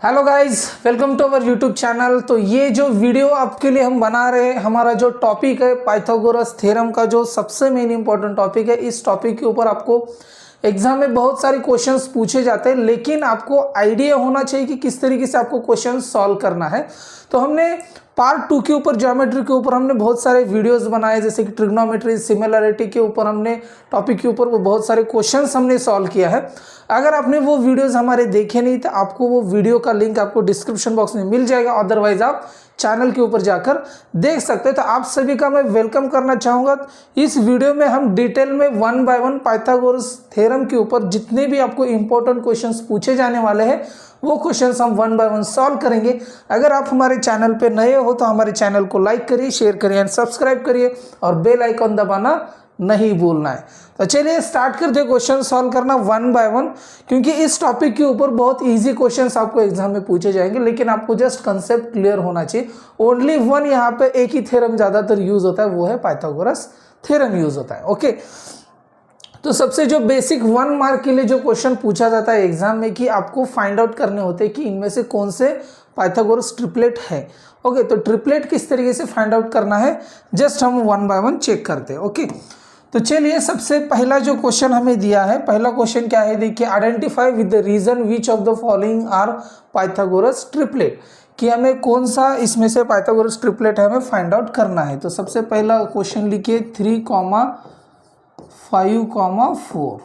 Hello guys, welcome to our YouTube channel. तो ये जो वीडियो आपके लिए हम बना रहे हैं, हमारा जो टॉपिक है पाइथागोरस थ्योरम का, जो सबसे मेन इंपॉर्टेंट टॉपिक है। इस टॉपिक के ऊपर आपको एग्जाम में बहुत सारे क्वेश्चंस पूछे जाते हैं, लेकिन आपको आइडिया होना चाहिए कि किस तरीके से आपको क्वेश्चन सॉल्व करना है। तो हमने पार्ट 2 के ऊपर, ज्योमेट्री के ऊपर हमने बहुत सारे वीडियोस बनाए, जैसे कि ट्रिग्नोमेट्री, सिमिलरिटी के ऊपर हमने टॉपिक के ऊपर वो बहुत सारे क्वेश्चंस हमने सॉल्व किया है। अगर आपने वो वीडियोस हमारे देखे नहीं तो आपको वो वीडियो का लिंक आपको डिस्क्रिप्शन बॉक्स में मिल जाएगा, अदरवाइज आप चैनल के ऊपर जाकर देख सकते हैं। तो आप सभी का मैं वेलकम करना चाहूँगा। इस वीडियो में हम डिटेल में 1 बाय 1 पाइथागोरस थ्योरम के ऊपर जितने भी आपको इंपॉर्टेंट क्वेश्चंस पूछे जाने वाले हैं, वो क्वेश्चंस हम 1 बाय 1 सॉल्व करेंगे। अगर आप हमारे चैनल पे नए हो तो हमारे चैनल को लाइक करिए, शेयर करिए एंड सब्सक्राइब करिए, और बेल आइकन दबाना नहीं भूलना है। तो चलिए स्टार्ट करते हैं क्वेश्चन सॉल्व करना 1 बाय 1, क्योंकि इस टॉपिक के ऊपर बहुत इजी क्वेश्चंस आपको एग्जाम में पूछे जाएंगे, लेकिन आपको जस्ट कंसेप्ट क्लियर होना चाहिए। ओनली वन यहाँ पे एक ही थ्योरम ज्यादातर यूज होता है, वो है पाइथागोरस थ्योरम यूज होता है। ओके, तो सबसे जो बेसिक 1 मार्क के लिए जो क्वेश्चन पूछा जाता है एग्जाम में, कि आपको फाइंड आउट करने होते हैं कि इनमें से कौन से पाइथागोरस ट्रिपलेट है। ओके, तो ट्रिपलेट किस तरीके से फाइंड आउट करना है, जस्ट हम 1 बाय 1 चेक करते हैं। ओके, तो चलिए सबसे पहला जो क्वेश्चन हमें दिया है, पहला क्वेश्चन क्या है, देखिए, identify with the reason which of the following are Pythagoras triplet, कि हमें कौन सा इसमें से पाइथागोरस ट्रिपलेट है हमें फाइंड आउट करना है। तो सबसे पहला क्वेश्चन लिखिए 3, 5, 4,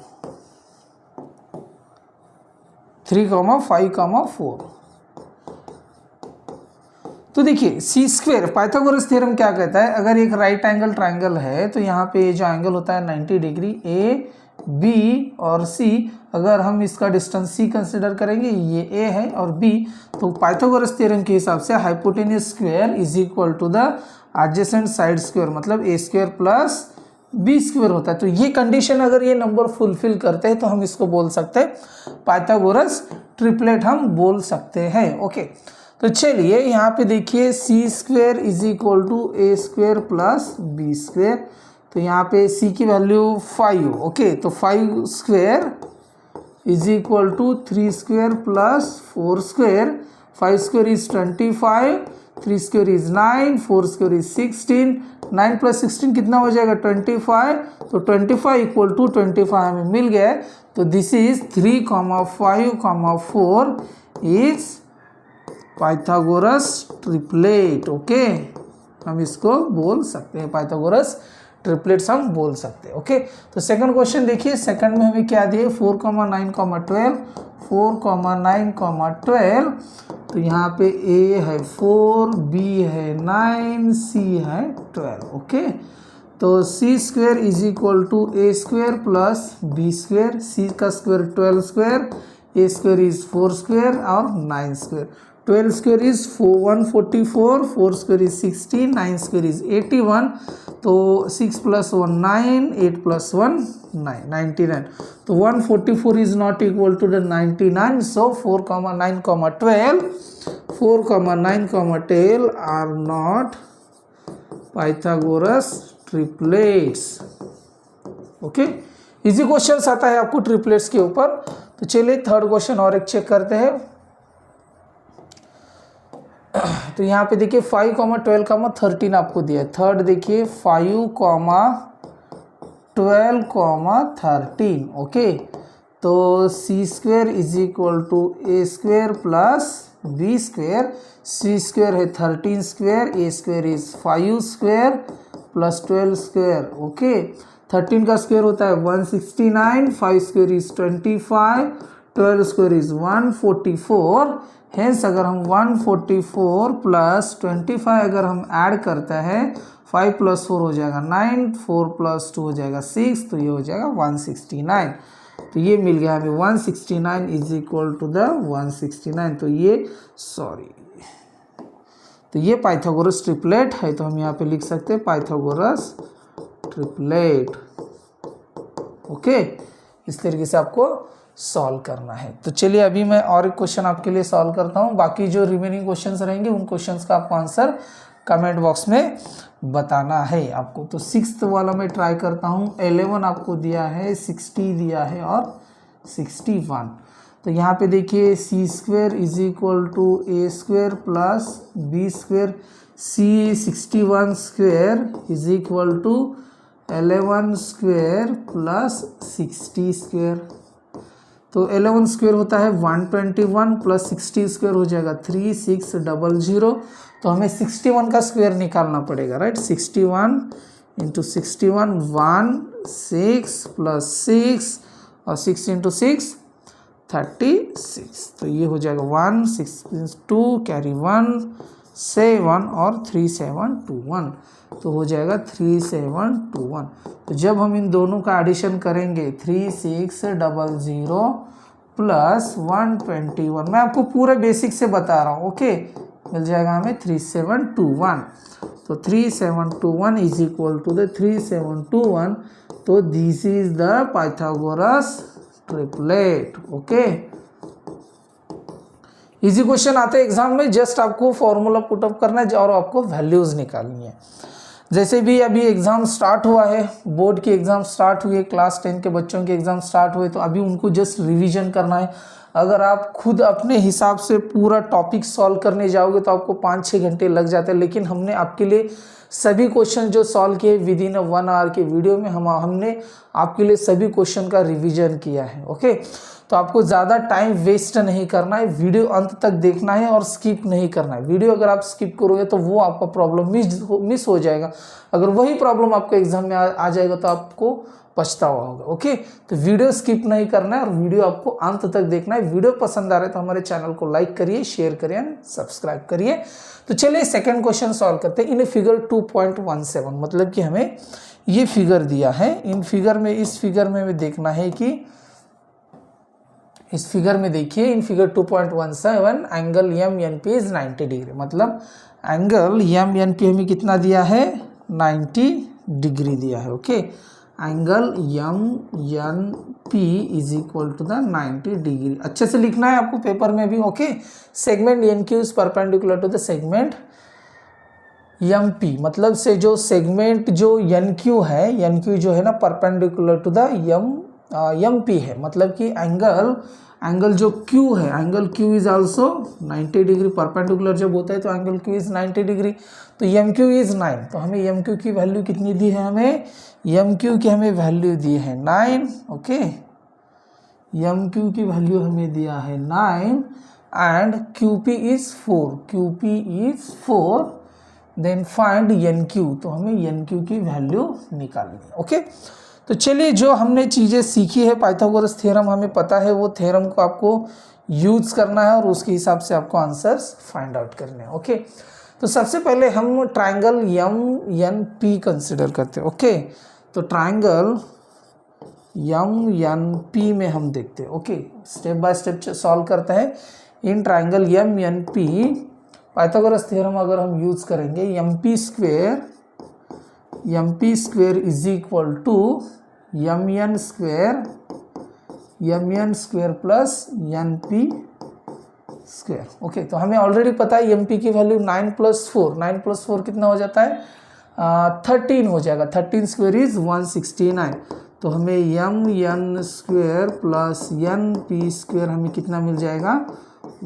3, 5, 4। तो देखिए सी स्क्वेयर, पाइथागोरस थ्योरम क्या कहता है, अगर एक राइट एंगल ट्राइंगल है तो यहाँ पे जो एंगल होता है 90 डिग्री, ए बी और सी, अगर हम इसका डिस्टेंस सी कंसिडर करेंगे, ये ए है और बी, तो पाइथागोरस थ्योरम के हिसाब से hypotenuse square is equal to the adjacent side square, मतलब A square plus B square होता है। तो ये कंडीशन अगर ये नंबर फुलफिल करते हैं तो हम इसको बोल सकते हैं पाइथागोरस ट्रिपलेट, हम बोल सकते हैं। ओके, तो चलिए यहाँ पे देखिए C square is equal to A square plus B square. तो यहाँ पे सी की वैल्यू 5। ओके, तो 5 square is equal to 3 square plus 4 square. 5 square is 25, 3 square is 9, 4 square is 16, 9 plus 16 कितना हो जाएगा 25। तो 25 इक्वल टू 25 हमें मिल गया है। तो this is 3, 5, 4 is Pythagoras triplet. Okay, हम इसको बोल सकते हैं पाइथागोरस ट्रिपलेट्स हम बोल सकते हैं। ओके, तो सेकंड क्वेश्चन देखिए, सेकंड में हमें क्या दिए, 4, 9, 12, 4, 9, 12। तो यहाँ पे ए है 4, बी है 9, सी है 12। ओके, तो C square is equal to A square plus B square, C का square 12 square, A square is 4 square और 9 square. 12 square is 144, 4 square is 60, 9 square is 81। तो 6 प्लस 1 9, 8 प्लस 1 9, 99। तो 144 is not equal to the 99। So 4, 9, 12, 4, 9, 12 are not Pythagoras triplets. Okay, easy question आता है आपको triplets के ऊपर। तो चलिए थर्ड क्वेश्चन और एक चेक करते हैं। तो यहाँ पे देखिए 5, 12, 13 आपको दिया है। थर्ड देखिए 5, 12, 13। ओके, तो C square is equal to A square plus B square. C square है 13 square, A square is 5 square plus 12 square. Okay, 13 का स्क्वेयर होता है 169, 5 square is 25, 12 square is 144। Hence अगर हम 144 प्लस 25 अगर हम ऐड करते हैं, 5 प्लस 4 हो जाएगा 9, 4 प्लस 2 हो जाएगा 6, तो ये हो जाएगा 169। तो ये मिल गया हमें 169 इज इक्वल टू द 169। तो ये पाइथागोरस ट्रिपलेट है। तो हम यहाँ पे लिख सकते हैं पाइथागोरस ट्रिपलेट। ओके, इस तरीके से आपको सॉल्व करना है। तो चलिए अभी मैं और एक क्वेश्चन आपके लिए सॉल्व करता हूँ। बाकी जो रिमेनिंग क्वेश्चंस रहेंगे उन क्वेश्चंस का आपको आंसर कमेंट बॉक्स में बताना है आपको। तो 6th वाला मैं ट्राई करता हूँ। 11 आपको दिया है, 60 दिया है और 61। तो यहाँ पे देखिए C square is equal to A square plus B square, C 61 square is equal to 11 square plus 60 square. तो 11 स्क्वेयर होता है 121 प्लस 60 स्क्वेयर हो जाएगा 3600। तो हमें 61 का स्क्वेयर निकालना पड़ेगा, राइट। 61 इंटू 61 16 प्लस 6 और 6 इंटू 6 36। तो ये हो जाएगा 1 6 2 कैरी 1 7 और 3721। तो हो जाएगा 3721। तो जब हम इन दोनों का एडिशन करेंगे 3600 प्लस 121, मैं आपको पूरे बेसिक से बता रहा हूँ, ओके। मिल जाएगा हमें 3721। तो 3721 इज इक्वल टू द 3721। तो this is the Pythagoras triplet, okay. Easy question आते हैं एग्जाम में, जस्ट आपको फॉर्मूला पुटअप करना है और आपको वैल्यूज निकालनी है। जैसे भी अभी एग्जाम स्टार्ट हुआ है, बोर्ड की एग्जाम स्टार्ट हुई है, क्लास 10 के बच्चों के एग्जाम स्टार्ट हुए, तो अभी उनको जस्ट रिवीजन करना है। अगर आप खुद अपने हिसाब से पूरा टॉपिक सॉल्व करने जाओगे तो आपको 5-6 घंटे लग जाते हैं, लेकिन हमने आपके लिए सभी क्वेश्चन जो सॉल्व किए विद इन 1 आवर के वीडियो में हमने आपके लिए सभी क्वेश्चन का रिवीजन किया है, ओके। तो आपको ज़्यादा टाइम वेस्ट नहीं करना है, वीडियो अंत तक देखना है और स्किप नहीं करना है। वीडियो अगर आप स्किप करोगे तो वो आपका प्रॉब्लम मिस हो जाएगा। अगर वही प्रॉब्लम आपको एग्जाम में आ जाएगा तो आपको पछतावा होगा, ओके। तो वीडियो स्किप नहीं करना है और वीडियो आपको अंत तक देखना है। वीडियो पसंद आ रहा है तो हमारे चैनल को लाइक करिए, शेयर करिए एंड सब्सक्राइब करिए। तो चलिए सेकंड क्वेश्चन सॉल्व करते हैं। इन फिगर 2.17, मतलब कि हमें ये फिगर दिया है। इस फिगर में हमें देखना है कि इस फिगर में देखिए, in figure 2.17 angle M N P is 90 degree, मतलब एंगल एम एन पी हमें कितना दिया है, 90 डिग्री दिया है, okay. Angle M N P is equal to the 90 degree. अच्छे से लिखना है आपको पेपर में भी, okay. Segment N Q is perpendicular to the segment M P, मतलब से जो सेगमेंट जो एन क्यू है, एन क्यू जो है ना perpendicular to the M P है, मतलब कि एंगल जो Q है, angle Q is also 90 degree. Perpendicular जब होता है तो एंगल Q इज 90 डिग्री। तो एम क्यू इज 9। तो हमें एम क्यू की वैल्यू कितनी दी है, हमें एम क्यू की हमें वैल्यू दी है 9, ओके। एम क्यू की वैल्यू हमें दिया है 9 and QP is 4, QP is 4। Then find N Q, तो हमें एन क्यू की वैल्यू निकालनी है, ओके। तो चलिए, जो हमने चीज़ें सीखी है पाइथागोरस थ्योरम हमें पता है, वो थ्योरम को आपको यूज करना है और उसके हिसाब से आपको आंसर्स फाइंड आउट करने हैं, ओके। तो सबसे पहले हम triangle M N P consider करते हैं, ओके। तो ट्राइंगल एम एन पी में हम देखते हैं, okay. Step by step solve करते हैं। In triangle M N P Pythagoras theorem अगर हम यूज करेंगे, M P square is equal to M N square plus N P square, okay. तो हमें ऑलरेडी पता है एम पी की वैल्यू 9 + 4 कितना हो जाता है, 13 हो जाएगा। 13 स्क्वेयर इज 169। तो हमें M N square plus N P square हमें कितना मिल जाएगा,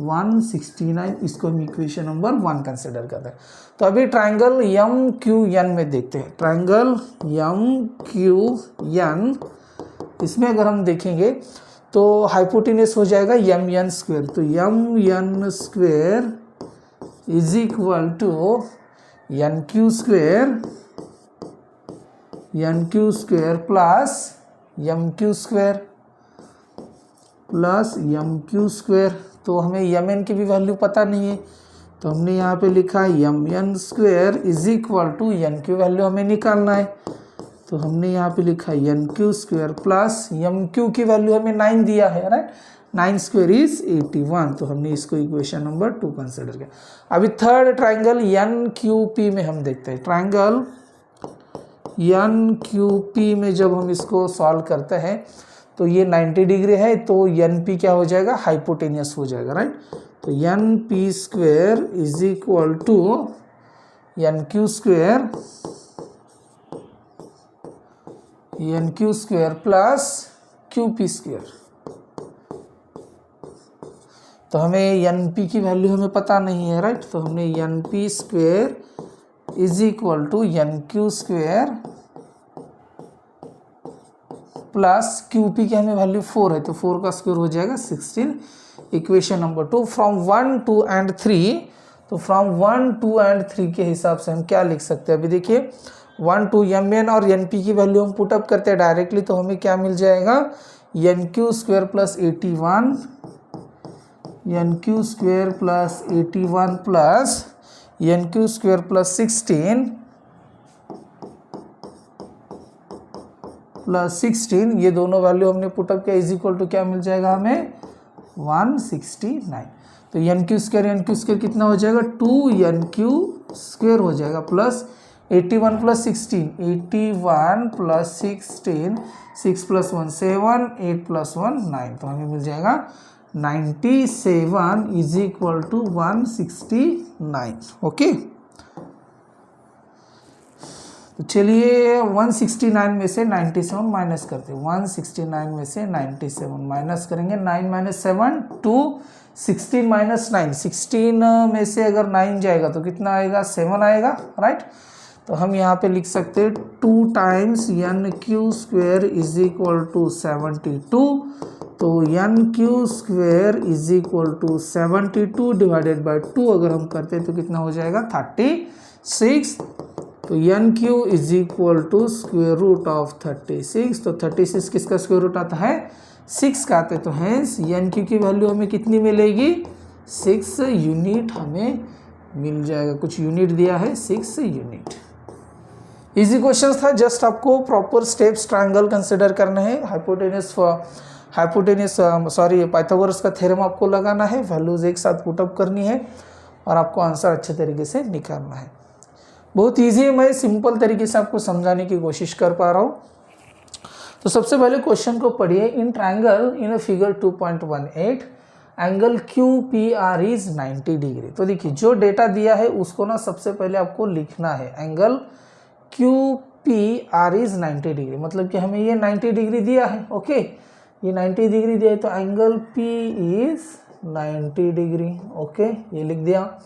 169। इसको हम इक्वेशन नंबर 1 कंसिडर करते हैं। तो अभी ट्राइंगल एम क्यू एन में देखते हैं। ट्राइंगल एम क्यू एन, इसमें अगर हम देखेंगे तो हाइपोटेनस हो जाएगा एम एन स्क्वेयर। तो M N square is equal to N Q square plus M Q square. तो हमें एम एन की भी वैल्यू पता नहीं है, तो हमने यहाँ पे लिखा M N square is equal to N Q value हमें निकालना है। तो हमने यहाँ पे लिखा N Q square plus M Q की वैल्यू हमें 9 दिया है, राइट। 9 square is 81। तो हमने इसको इक्वेशन नंबर 2 कंसिडर किया। अभी third triangle N Q P में हम देखते हैं। ट्राइंगल एन क्यू पी में जब हम इसको सॉल्व करते हैं तो ये 90 डिग्री है, तो एन पी क्या हो जाएगा, हाइपोटेनियस हो जाएगा, राइट। तो N P square is equal to N Q square plus Q P square. तो हमें एन पी की वैल्यू हमें पता नहीं है, राइट। तो हमने N P square is equal to N Q square plus Q P की हमें वैल्यू 4 है, तो 4 का स्क्वायर हो जाएगा 16। इक्वेशन नंबर 2 फ्रॉम 1, 2 एंड 3, तो फ्रॉम 1, 2 एंड 3 के हिसाब से हम क्या लिख सकते हैं? अभी देखिए 1, 2 एम एन और एन पी की वैल्यू हम पुटअप करते हैं डायरेक्टली, तो हमें क्या मिल जाएगा? N Q square plus 81, N Q square plus 81 plus N Q square plus 16 plus 16, ये दोनों वैल्यू हमने पुटअप किया इज इक्वल टू क्या मिल जाएगा हमें? 169। तो एन क्यू स्क्वायर कितना हो जाएगा? 2 एन क्यू स्क्वायर हो जाएगा plus 81 plus 16, 81 plus 16, 6 plus 1 7, 8 plus 1 9, तो हमें मिल जाएगा 97 इज इक्वल टू 169। ओके, तो चलिए 169 में से 97 माइनस करते हैं। 169 में से 97 माइनस करेंगे, 9 माइनस 7 2, 16 माइनस 9, 16 में से अगर 9 जाएगा तो कितना आएगा? 7 आएगा, राइट। तो हम यहाँ पे लिख सकते हैं 2 times N Q square is equal to 72, तो N Q square is equal to 72 divided by 2 अगर हम करते हैं तो कितना हो जाएगा? 36। तो N Q is equal to square root of 36, तो 36 किसका स्क्वेयर रूट आता है? 6 का आता है, तो हैंस एन क्यू की वैल्यू हमें कितनी मिलेगी? 6 यूनिट हमें मिल जाएगा। कुछ यूनिट दिया है, 6 यूनिट। इजी क्वेश्चन था, जस्ट आपको प्रॉपर स्टेप्स ट्रायंगल कंसिडर करना है। पाइथागोरस का थ्योरम आपको लगाना है, वैल्यूज एक साथ पुटअप करनी है और आपको आंसर अच्छे तरीके से निकालना है। बहुत ईजी है, मैं सिंपल तरीके से आपको समझाने की कोशिश कर पा रहा हूँ। तो सबसे पहले क्वेश्चन को पढ़िए। In triangle in a figure 2.18 angle Q P R is 90 degree. तो देखिए जो डेटा दिया है उसको ना सबसे पहले आपको लिखना है। Angle Q P R is 90 degree, मतलब कि हमें ये 90 डिग्री दिया है। ओके, ये 90 डिग्री दिया है, तो angle P is 90 degree. Okay, ये लिख दिया।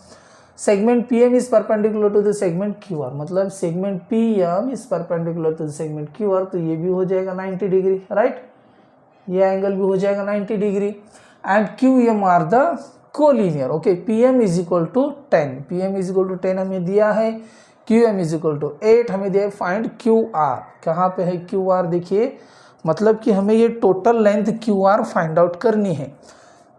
Segment PM is perpendicular to the segment QR, मतलब segment PM is perpendicular to the segment QR, तो ये भी हो जाएगा 90 डिग्री, राइट। ये एंगल भी हो जाएगा 90 degree. And QM are the collinear. Okay, PM is equal to 10, PM is equal to 10 हमें दिया है, QM इज इक्वल टू 8 हमें दिया है। फाइंड QR, कहाँ पे है QR? देखिए, मतलब कि हमें ये total length QR find out करनी है।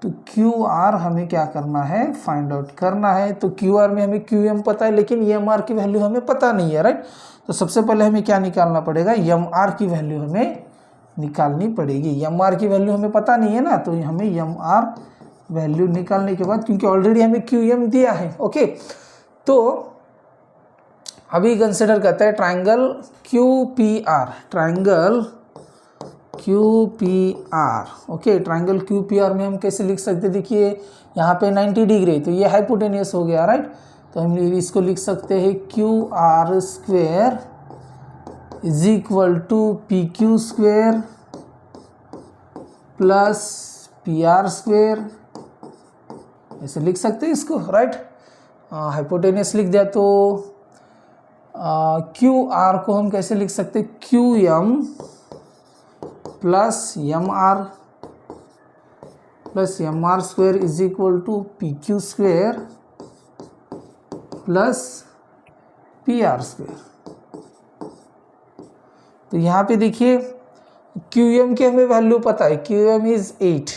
तो QR हमें क्या करना है? फाइंड आउट करना है। तो QR में हमें QM पता है, लेकिन EMR की वैल्यू हमें पता नहीं है, राइट। तो सबसे पहले हमें क्या निकालना पड़ेगा? MR की वैल्यू हमें निकालनी पड़ेगी। MR की वैल्यू हमें पता नहीं है ना, तो हमें MR वैल्यू निकालने के बाद, क्योंकि ऑलरेडी हमें QM दिया है। ओके, तो अभी कंसिडर करते हैं triangle QPR, triangle QPR। Okay, triangle QPR में हम कैसे लिख सकते हैं? देखिए यहाँ पे 90 डिग्री, तो ये हाइपोटेनियस हो गया, राइट। तो हम इसको लिख सकते हैं QR square is equal to PQ square plus PR square, ऐसे लिख सकते हैं इसको, राइट। हाइपोटेनियस लिख दिया, तो QR को हम कैसे लिख सकते हैं? QM plus MR square is equal to PQ square plus PR square. तो यहाँ पे देखिए QM की हमें वैल्यू पता है, QM is 8,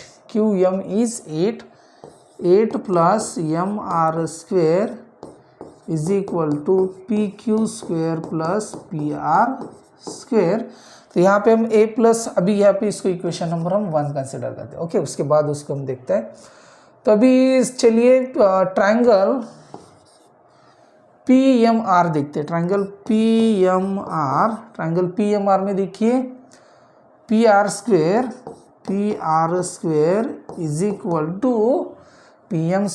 8 plus MR square is equal to PQ square plus PR square. तो यहाँ पे हम A प्लस, अभी यहाँ पे इसको इक्वेशन नंबर हम 1 कंसिडर करते हैं। ओके, उसके बाद उसको हम देखते हैं। तो अभी चलिए ट्रायंगल PMR देखते हैं। ट्रायंगल PMR में देखिए PR square is equal to PM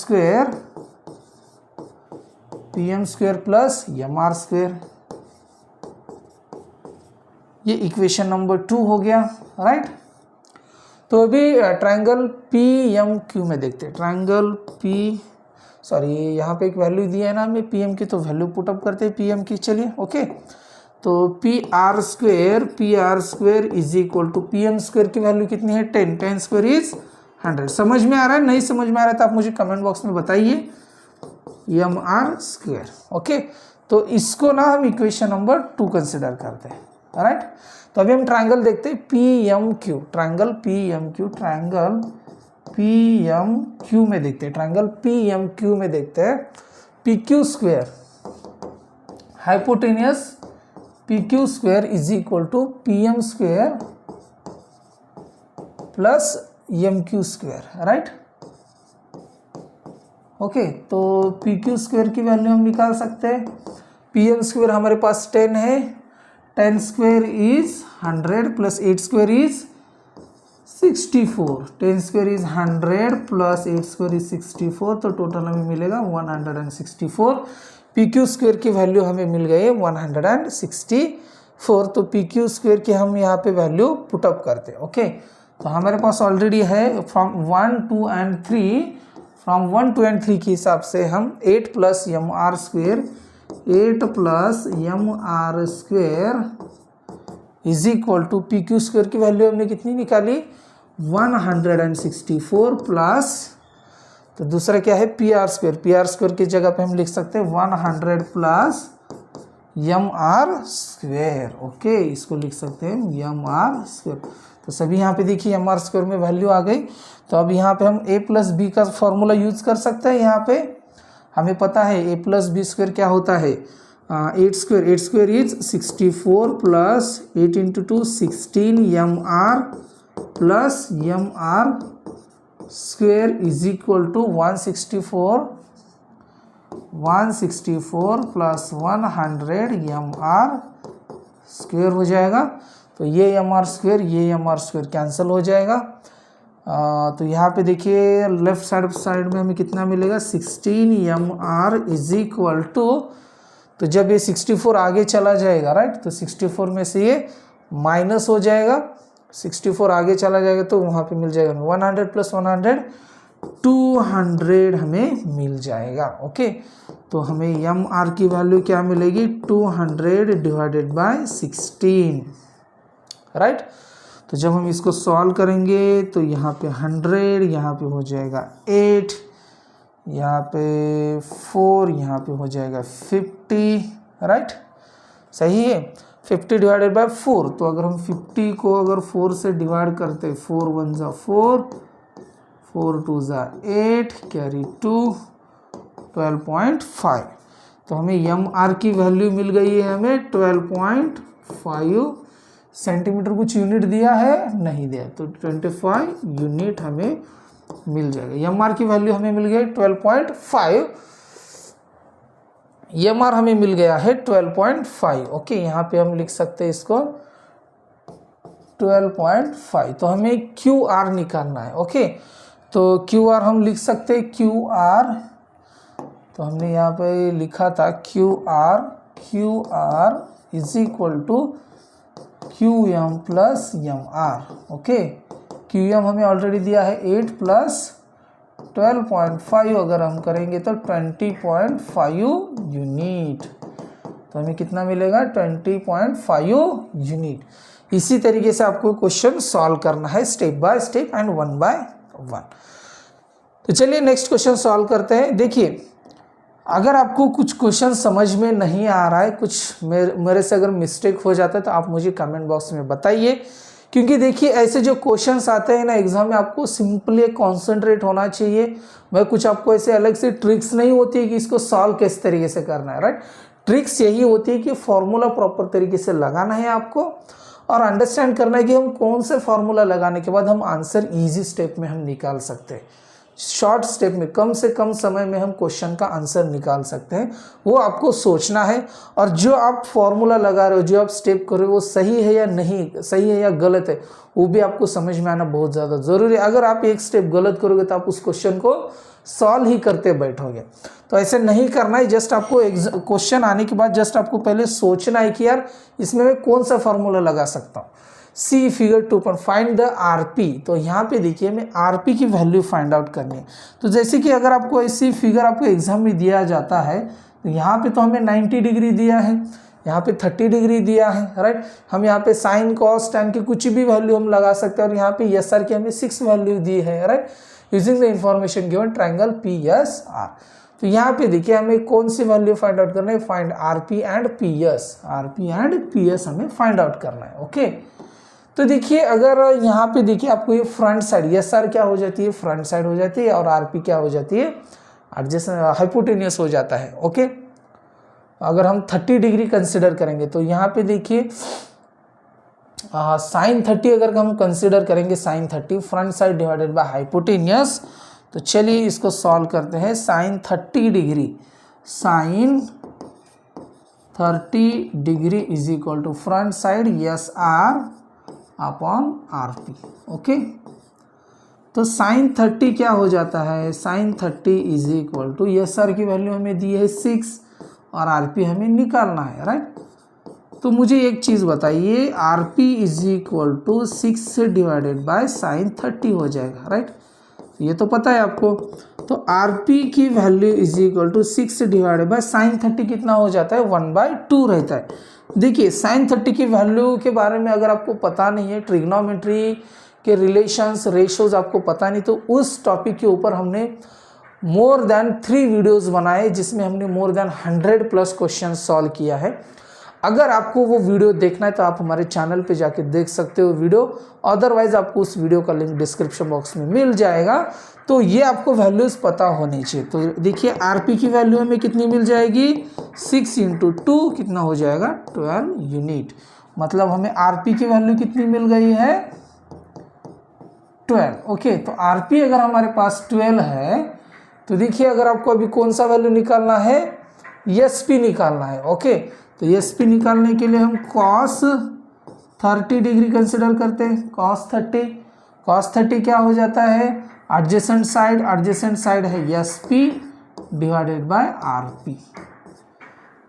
square plus MR square. ये इक्वेशन नंबर 2 हो गया, राइट। तो अभी ट्रायंगल पी एम क्यू में देखते हैं। ट्रायंगल पी, सॉरी यहाँ पे एक वैल्यू दिया है ना हमें पी एम की, तो वैल्यू पुटअप करते हैं पी एम की। चलिए ओके, तो P R square is equal to P M square की वैल्यू कितनी है 10, 10 स्क्वेयर इज 100। समझ में आ रहा है? नहीं समझ में आ रहा है तो आप मुझे कमेंट बॉक्स में बताइए एम आर स्क्वेयर। ओके, तो इसको ना हम इक्वेशन नंबर 2 कंसिडर करते हैं। राइट, तो अभी हम ट्रायंगल देखते हैं P M Q. Triangle P M Q, triangle P M Q में देखते हैं। ट्रायंगल पी एम क्यू में देखते हैं P Q square, hypotenuse P Q square is equal to P M square plus M Q square. Right, okay, तो P Q square की value हम निकाल सकते हैं। पी एम स्क्वेयर हमारे पास 10 है, 10 स्क्वेयर इज 100 प्लस 8 स्क्वेयर इज 64। 10 स्क्वेयर इज 100 प्लस 8 स्क्वेयर इज 64, तो टोटल हमें मिलेगा 164। पी क्यू स्क्वेयर की वैल्यू हमें मिल गई है 164। तो पी क्यू स्क्वेयर की हम यहाँ पे वैल्यू पुटअप करते हैं। ओके, तो हमारे पास ऑलरेडी है फ्रॉम 1, 2 एंड 3, फ्रॉम 1, 2 एंड 3 के हिसाब से हम 8 plus M R square, 8 plus M R square is equal to P Q square की वैल्यू हमने कितनी निकाली 164 प्लस, तो दूसरा क्या है P R square. P R square की जगह पे हम लिख सकते हैं 100 plus M R square. Okay, इसको लिख सकते हैं एम आर स्क्वेयर। तो सभी यहाँ पे देखिए एम आर स्क्वेयर में वैल्यू आ गई। तो अब यहाँ पे हम ए प्लस बी का फॉर्मूला यूज कर सकते हैं। यहाँ पे हमें पता है ए प्लस बी स्क्वेयर क्या होता है, 8 स्क्वेयर इज 64 plus 8 into 2 16 M R plus M R square is equal to 164 plus 100 M R square हो जाएगा। तो ये एम आर स्क्वेयर कैंसिल हो जाएगा। तो यहाँ पे देखिए लेफ्ट साइड में हमें कितना मिलेगा 16 M R is equal to, तो जब ये 64 आगे चला जाएगा राइट, तो 64 में से ये माइनस हो जाएगा, 64 आगे चला जाएगा तो वहाँ पे मिल जाएगा 100 प्लस 100 200 हमें मिल जाएगा। ओके, तो हमें एम आर की वैल्यू क्या मिलेगी 200 डिवाइडेड बाय 16। राइट, तो जब हम इसको सॉल्व करेंगे तो यहाँ पे 100, यहाँ पे हो जाएगा 8, यहाँ पे 4, यहाँ पे हो जाएगा 50। राइट, सही है, 50 डिवाइडेड बाय 4। तो अगर हम 50 को अगर 4 से डिवाइड करते, 4 1 ज़ा 4, 4 2 ज़ा 8, कैरी 2, 12.5। तो हमें एम आर की वैल्यू मिल गई है हमें 12.5 सेंटीमीटर। कुछ यूनिट दिया है नहीं दिया, तो 25 यूनिट हमें मिल जाएगा। एम आर की वैल्यू हमें मिल गई 12.5, एम आर हमें मिल गया है 12.5। ओके, यहाँ पे हम लिख सकते हैं इसको 12.5। तो हमें क्यू आर निकालना है। ओके, तो क्यू आर हम लिख सकते हैं क्यू आर, तो हमने यहाँ पे लिखा था Q R is equal to Q M plus M R. Okay, Q M हमें ऑलरेडी दिया है 8 प्लस 12.5, अगर हम करेंगे तो 20.5 यूनिट, तो हमें कितना मिलेगा 20.5 यूनिट। इसी तरीके से आपको क्वेश्चन सॉल्व करना है step by step and 1 by 1। तो चलिए नेक्स्ट क्वेश्चन सॉल्व करते हैं। देखिए, अगर आपको कुछ क्वेश्चन समझ में नहीं आ रहा है, कुछ मेरे से अगर मिस्टेक हो जाता है तो आप मुझे कमेंट बॉक्स में बताइए, क्योंकि देखिए ऐसे जो क्वेश्चंस आते हैं ना एग्जाम में, आपको सिंपली कॉन्सेंट्रेट होना चाहिए। मैं कुछ आपको ऐसे अलग से ट्रिक्स नहीं होती है कि इसको सॉल्व किस तरीके से करना है। राइट, ट्रिक्स यही होती है कि फॉर्मूला प्रॉपर तरीके से लगाना है आपको और अंडरस्टैंड करना है कि हम कौन से फॉर्मूला लगाने के बाद हम आंसर ईजी स्टेप में हम निकाल सकते हैं, शॉर्ट स्टेप में कम से कम समय में हम क्वेश्चन का आंसर निकाल सकते हैं। वो आपको सोचना है, और जो आप फॉर्मूला लगा रहे हो, जो आप स्टेप कर रहे हो, वो सही है या नहीं, सही है या गलत है, वो भी आपको समझ में आना बहुत ज़्यादा ज़रूरी है। अगर आप एक स्टेप गलत करोगे तो आप उस क्वेश्चन को सॉल्व ही करते बैठोगे। तो ऐसे नहीं करना है। जस्ट आपको क्वेश्चन आने के बाद जस्ट आपको पहले सोचना है कि यार इसमें मैं कौन सा फॉर्मूला लगा सकता हूँ। सी फिगर 2 फाइंड द आरपी। तो यहाँ पे देखिए हमें आरपी की वैल्यू फाइंड आउट करनी है। तो जैसे कि अगर आपको ऐसी फिगर आपको एग्जाम में दिया जाता है, तो यहाँ पे तो हमें 90 डिग्री दिया है, यहाँ पे 30 डिग्री दिया है, राइट। हम यहाँ पे साइन कॉस टैन की कुछ भी वैल्यू हम लगा सकते हैं, और यहाँ पे एस आर की हमें 6 वैल्यू दी है, right, using the information given triangle P S R. तो यहाँ पे देखिए हमें कौन सी वैल्यू फाइंड आउट करना है, find RP and P S, RP and P S हमें फाइंड आउट करना है, ओके। तो देखिए अगर यहाँ पे देखिए आपको ये फ्रंट साइड एस आर क्या हो जाती है, फ्रंट साइड हो जाती है, और आरपी क्या हो जाती है, एडजेसेंट हाइपोटेनियस हो जाता है, ओके। अगर हम 30 डिग्री कंसिडर करेंगे तो यहाँ पे देखिए साइन 30 अगर हम कंसिडर करेंगे, sine 30 front side divided by hypotenuse. तो चलिए इसको सॉल्व करते हैं। Sine 30 degree, sine 30 degree is equal to front side S R upon R P, okay. तो साइन 30 क्या हो जाता है, sine 30 is equal to S R की वैल्यू हमें दी है 6 और आर पी हमें निकालना है, राइट। तो मुझे एक चीज़ बताइए, R P is equal to 6 divided by sine 30 हो जाएगा, राइट, ये तो पता है आपको। तो आर पी की value is equal to 6 divided by sine 30 कितना हो जाता है, 1/2 रहता है। देखिए साइन 30 की वैल्यू के बारे में अगर आपको पता नहीं है, ट्रिग्नोमेट्री के रिलेशंस रेशोज आपको पता नहीं, तो उस टॉपिक के ऊपर हमने मोर देन 3 वीडियोस बनाए, जिसमें हमने मोर देन 100+ क्वेश्चन सॉल्व किया है। अगर आपको वो वीडियो देखना है तो आप हमारे चैनल पे जाके देख सकते हो वीडियो, अदरवाइज आपको उस वीडियो का लिंक डिस्क्रिप्शन बॉक्स में मिल जाएगा। तो ये आपको वैल्यूज पता होनी चाहिए। तो देखिए आरपी की वैल्यू हमें कितनी मिल जाएगी, 6 × 2 कितना हो जाएगा, 12 यूनिट। मतलब हमें आरपी की वैल्यू कितनी मिल गई है, 12, ओके। तो आरपी अगर हमारे पास 12 है, तो देखिए अगर आपको अभी कौन सा वैल्यू निकालना है, एसपी निकालना है, ओके। तो एसपी निकालने के लिए हम cos 30 डिग्री कंसिडर करते हैं, cos 30 क्या हो जाता है, एडजेसेंट साइड है एसपी डिवाइडेड बाय आरपी।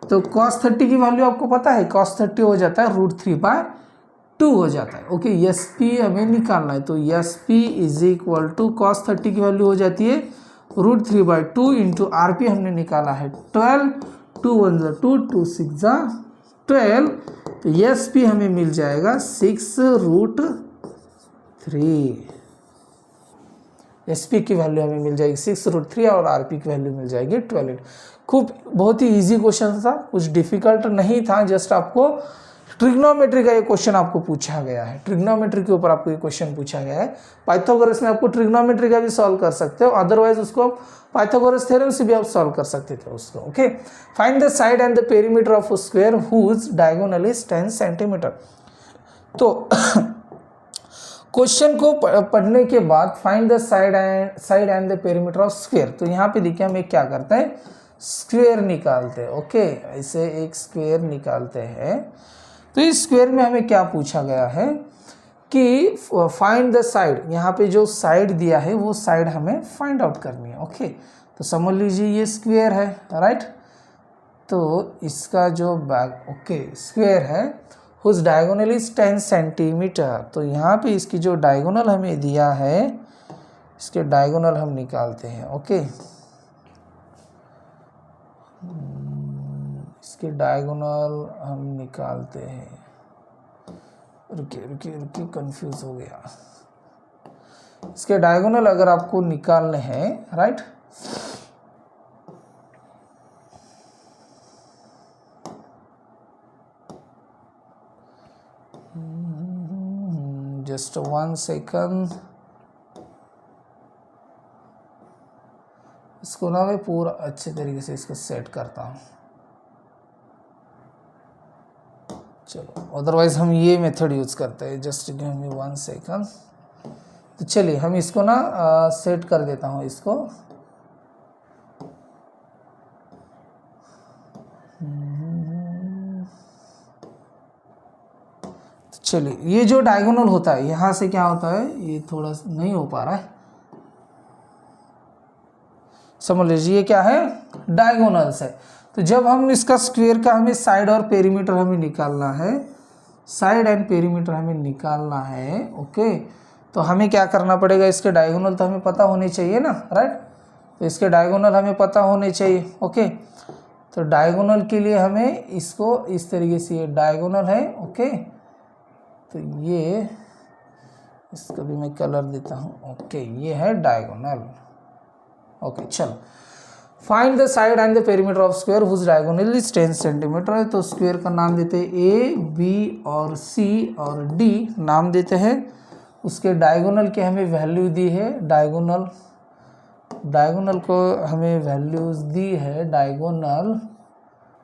तो cos 30 की वैल्यू आपको पता है, cos 30 हो जाता है √3/2 हो जाता है, ओके। एसपी हमें निकालना है, तो SP is equal to cos 30 की वैल्यू हो जाती है √3/2 इंटू आरपी हमने निकाला है 12, 2 1 2, 2 6 12। तो एस पी हमें मिल जाएगा 6√3। एस पी की वैल्यू हमें मिल जाएगी 6√3 और आर पी की वैल्यू मिल जाएगी 12। खूब बहुत ही इजी क्वेश्चन था, कुछ डिफिकल्ट नहीं था, जस्ट आपको ट्रिग्नोमेट्री का ये क्वेश्चन आपको पूछा गया है, ट्रिग्नोमेट्री के ऊपर आपको ये क्वेश्चन पूछा गया है। पाइथागोरस में आपको ट्रिग्नोमेट्री का भी सॉल्व कर सकते हो, अदरवाइज उसको पाइथागोरस थ्योरम से भी आप सॉल्व कर सकते थे उसको, okay. Find the side and the perimeter of square whose diagonal is 10 centimetre. तो क्वेश्चन को पढ़ने के बाद find the side and the perimeter of square. तो यहाँ पे देखिए हम एक क्या करते हैं, स्क्वायर निकालते हैं, ओके। ऐसे एक स्क्वायर निकालते हैं। तो इस स्क्वायर में हमें क्या पूछा गया है कि फाइंड द साइड, यहाँ पे जो साइड दिया है वो साइड हमें फाइंड आउट करनी है, ओके। तो समझ लीजिए ये स्क्वायर है, राइट। तो इसका जो बैक, ओके, स्क्वायर है हुज डायगोनल इज 10 सेंटीमीटर। तो यहाँ पे इसकी जो डायगोनल हमें दिया है, इसके डायगोनल हम निकालते हैं, ओके। इसके डायगोनल हम निकालते हैं, रुकिए कंफ्यूज हो गया। इसके डायगोनल अगर आपको निकालने हैं, राइट, जस्ट 1 सेकंड, इसको ना मैं पूरा अच्छे तरीके से इसको सेट करता हूँ। चलो, अदरवाइज हम ये मेथड यूज करते हैं, जस्ट गिव मी 1 सेकंड। तो चलिए हम इसको ना सेट कर देता हूँ इसको। चलिए, ये जो डायगोनल होता है यहाँ से क्या होता है, ये थोड़ा नहीं हो पा रहा है, समझ लीजिए ये क्या है, डायगोनल्स है। तो जब हम इसका स्क्वायर का हमें साइड और पेरीमीटर हमें निकालना है, साइड एंड पेरीमीटर हमें निकालना है। ओके, तो हमें क्या करना पड़ेगा, इसके डायगोनल तो हमें पता होने चाहिए ना, राइट। तो इसके डायगोनल हमें पता होने चाहिए। ओके, तो डायगोनल के लिए हमें इसको इस तरीके से, ये डायगोनल है। ओके, तो ये इसका भी मैं कलर देता हूँ। ओके, ये है डायगोनल। ओके, चलो find the side and the perimeter of square whose diagonal is 10 centimetre है। तो स्क्वायर का नाम देते हैं ए, बी और सी और डी नाम देते हैं। उसके डायगोनल के हमें वैल्यू दी है, डायगोनल को हमें वैल्यूज दी है। डायगोनल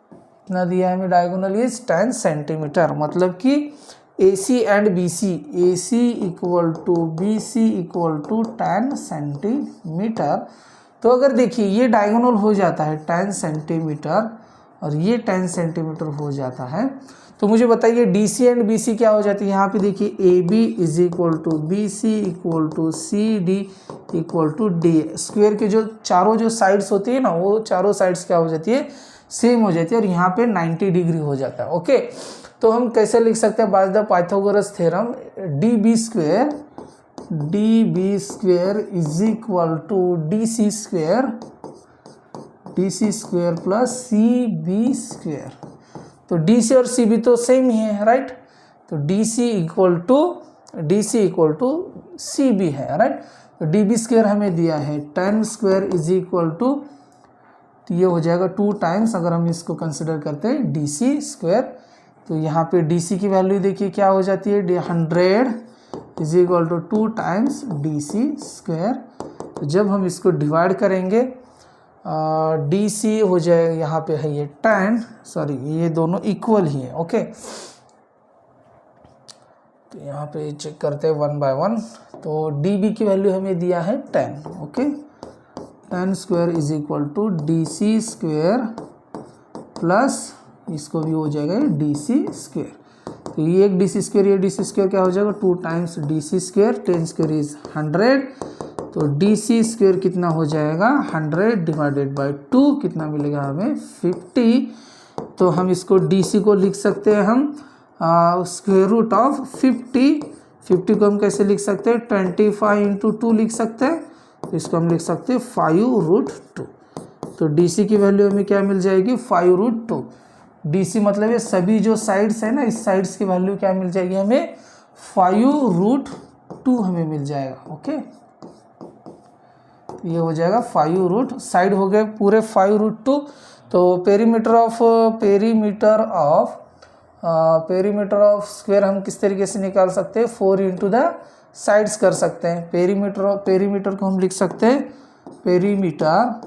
कितना दिया है हमें, डायगोनल इज 10 सेंटीमीटर, मतलब कि AC and BC, AC equal to BC equal to 10 centimetre. तो अगर देखिए ये डायगोनल हो जाता है 10 सेंटीमीटर और ये 10 सेंटीमीटर हो जाता है, तो मुझे बताइए DC एंड BC क्या हो जाती है। यहाँ पे देखिए AB is equal to BC equal to CD equal to D। Square के जो चारों जो साइड्स होती है ना, वो चारों साइड्स क्या हो जाती है, सेम हो जाती है, और यहाँ पे 90 डिग्री हो जाता है। ओके, तो हम कैसे लिख सकते हैं, by the Pythagoras theorem DB square is equal to DC square plus CB square. तो DC और CB तो सेम ही है, राइट। तो DC इक्वल टू CB है, राइट। तो DB स्क्वायर हमें दिया है 10 स्क्वायर इज इक्वल टू, तो ये हो जाएगा 2 टाइम्स, अगर हम इसको कंसिडर करते हैं DC स्क्वायर। तो यहाँ पे DC की वैल्यू देखिए क्या हो जाती है, 100 is equal to 2 times DC square. तो जब हम इसको डिवाइड करेंगे, DC हो जाए, यहाँ पे है ये 10, सॉरी ये दोनों इक्वल ही है। ओके, तो यहाँ पे चेक करते हैं 1 बाय 1। तो DB की वैल्यू हमें दिया है 10। Okay, 10 square is equal to DC square plus इसको भी हो जाएगा DC स्क्वायर। तो ये एक DC स्क्वायर, ये DC स्क्वायर क्या हो जाएगा, 2 times DC square, 10 square is 100। तो DC स्क्वायर कितना हो जाएगा, 100 डिवाइडेड बाय 2 कितना मिलेगा हमें, 50। तो हम इसको DC को लिख सकते हैं हम स्क्वायर रूट ऑफ 50 को हम कैसे लिख सकते हैं, 25 इंटू 2 लिख सकते हैं। तो इसको हम लिख सकते हैं 5√2। तो DC की वैल्यू हमें क्या मिल जाएगी, 5√2। DC मतलब ये सभी जो साइड्स है ना, इस साइड्स की वैल्यू क्या मिल जाएगी हमें, 5√2 हमें मिल जाएगा। ओके, ये हो जाएगा 5 साइड हो गए पूरे 5√2। तो पेरीमीटर ऑफ स्क्वायर हम किस तरीके से निकाल सकते हैं, 4 इंटू द साइड्स कर सकते हैं। पेरीमीटर को हम लिख सकते हैं, perimeter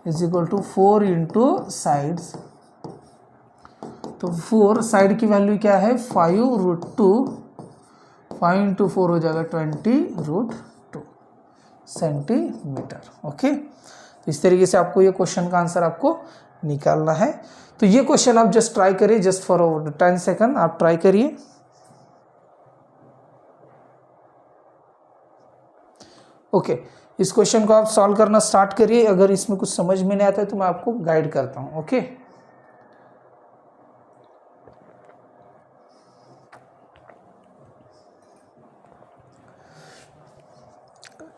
is equal to 4 into sides. तो 4 साइड की वैल्यू क्या है, 5√2, 5 इंटू 4 हो जाएगा 20√2 सेंटीमीटर। ओके, तो इस तरीके से आपको ये क्वेश्चन का आंसर आपको निकालना है। तो ये क्वेश्चन आप जस्ट ट्राई करिए, जस्ट फॉर 10 सेकंड आप ट्राई करिए। ओके, इस क्वेश्चन को आप सॉल्व करना स्टार्ट करिए। अगर इसमें कुछ समझ में नहीं आता है तो मैं आपको गाइड करता हूं। Okay,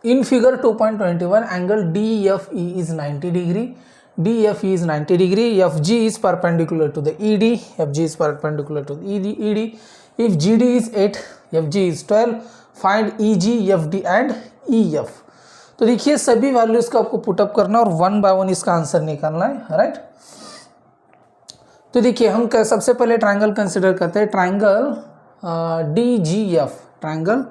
in figure 2.21 angle DFE is 90 degree, DFE is 90 degree, FG is perpendicular to the ED, FG is perpendicular to the ED, if GD is 8, FG is 12, find EG, FD and EF। तो देखिए सभी values को आपको put up करना और 1 by 1 इसका answer निकालना है, राइट। तो देखिए हम सबसे पहले ट्राइंगल कंसिडर करते हैं, triangle DGF, triangle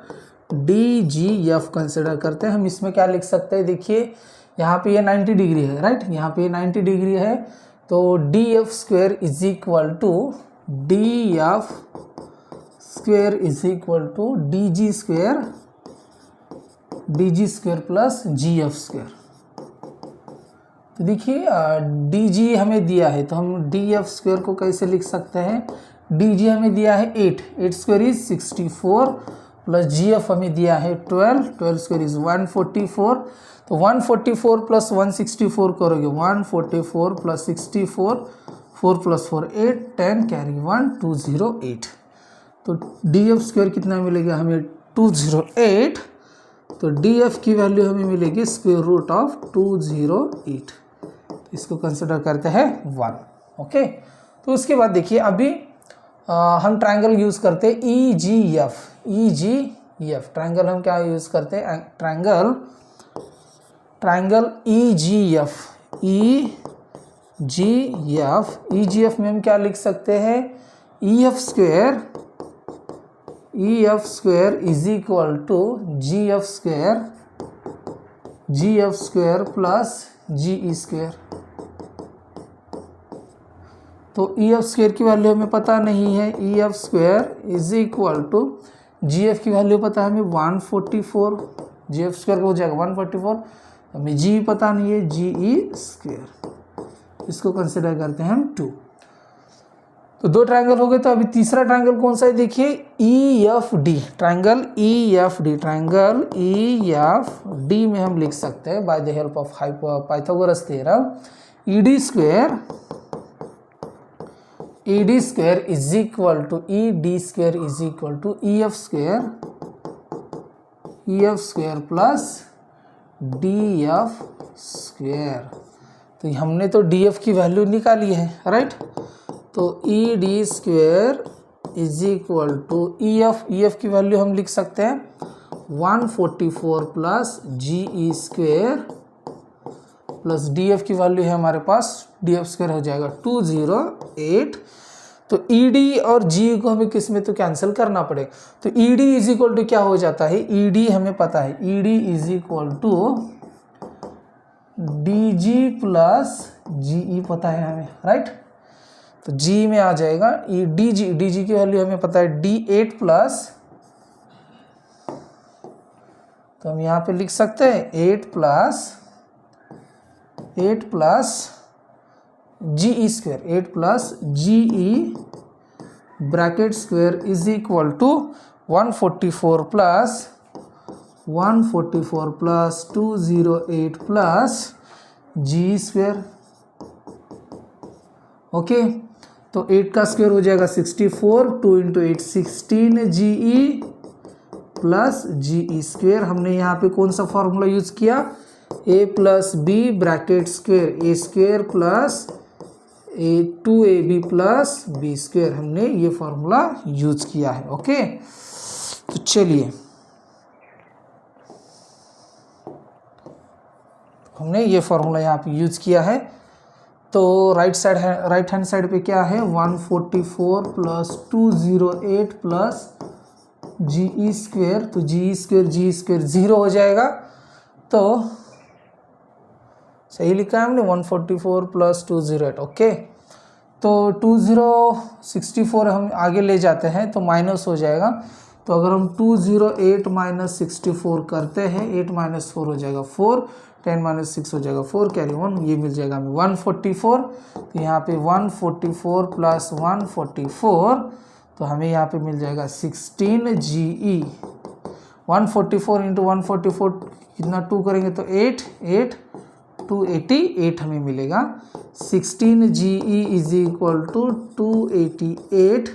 DGF consider करते हैं। हम इसमें क्या लिख सकते हैं, देखिए यहाँ पे ये 90 डिग्री है, राइट, यहाँ पे 90 डिग्री है। तो DF square is equal to DF square is equal to DG square plus GF square. तो देखिए DG हमें दिया है, तो हम DF स्क्वायर को कैसे लिख सकते हैं, DG हमें दिया है 8 स्क्वायर इज 64 प्लस GF हमें दिया है 12 स्क्वायर इज 144। तो 144 प्लस 164 करोगे, 144 प्लस 64 4 + 4 8, 10 कैरी 1 208। तो DF स्क्वायर कितना मिलेगा हमें 208। तो DF की वैल्यू हमें मिलेगी √208। इसको कंसिडर करते हैं 1। ओके, तो उसके बाद देखिए अभी हम ट्रायंगल यूज़ करते हैं EGF। ट्रायंगल हम क्या यूज़ करते हैं, ट्रायंगल EGF। EGF में हम क्या लिख सकते हैं, EF square is equal to GF square plus GE square. तो EF स्क्वायर की वैल्यू हमें पता नहीं है, EF square is equal to GF की वैल्यू पता है हमें 144, GF स्क्वायर हो जाएगा 144, हमें G पता नहीं है, GE स्क्वायर। इसको कंसिडर करते हैं हम 2। तो 2 ट्रायंगल हो गए। तो अभी तीसरा ट्रायंगल कौन सा है देखिए, EFD। ट्रायंगल EFD में हम लिख सकते हैं by the help of Pythagoras theorem, ED square is equal to EF square plus DF square. तो हमने तो DF की वैल्यू निकाली है, राइट। तो ED square is equal to EF की वैल्यू हम लिख सकते हैं 144 plus GE square plus DF की वैल्यू है हमारे पास, DF स्क्वायर हो जाएगा 208। तो ED और GE को हमें किस में तो कैंसिल करना पड़ेगा। तो ED इज इक्वल टू क्या हो जाता है, ED हमें पता है, ED is equal to DG plus GE पता है हमें, राइट। तो G में आ जाएगा DG की वैल्यू हमें पता है D8 प्लस, तो हम यहाँ पे लिख सकते हैं 8 plus GE square, 8 plus GE bracket square is equal to 144 plus 208 plus GE square. Okay, तो 8 का स्क्वायर हो जाएगा 64, 2 × 8 16 GE प्लस GE स्क्वायर। हमने यहाँ पे कौन सा फॉर्मूला यूज किया, A plus B bracket square A square plus 2AB plus B square, हमने ये फॉर्मूला यूज किया है। ओके, तो चलिए हमने ये फॉर्मूला यहाँ पे यूज किया है। तो राइट हैंड साइड पे क्या है, 144 प्लस 208 प्लस GE स्क्वायर। तो GE स्क्वायर 0 हो जाएगा। तो सही लिखा है हमने 144 प्लस 208। ओके, तो 2064 हम आगे ले जाते हैं तो माइनस हो जाएगा। तो अगर हम 208 माइनस 64 करते हैं, 8 माइनस 4 हो जाएगा 4, 10 माइनस 6 हो जाएगा 4, कैरी 1, ये मिल जाएगा हमें 144। तो यहाँ पे 144 प्लस 144, तो हमें यहाँ पे मिल जाएगा 16 GE। 144 इंटू 144 कितना 2 करेंगे तो 8 288 हमें मिलेगा। 16 GE इज इक्वल टू 288।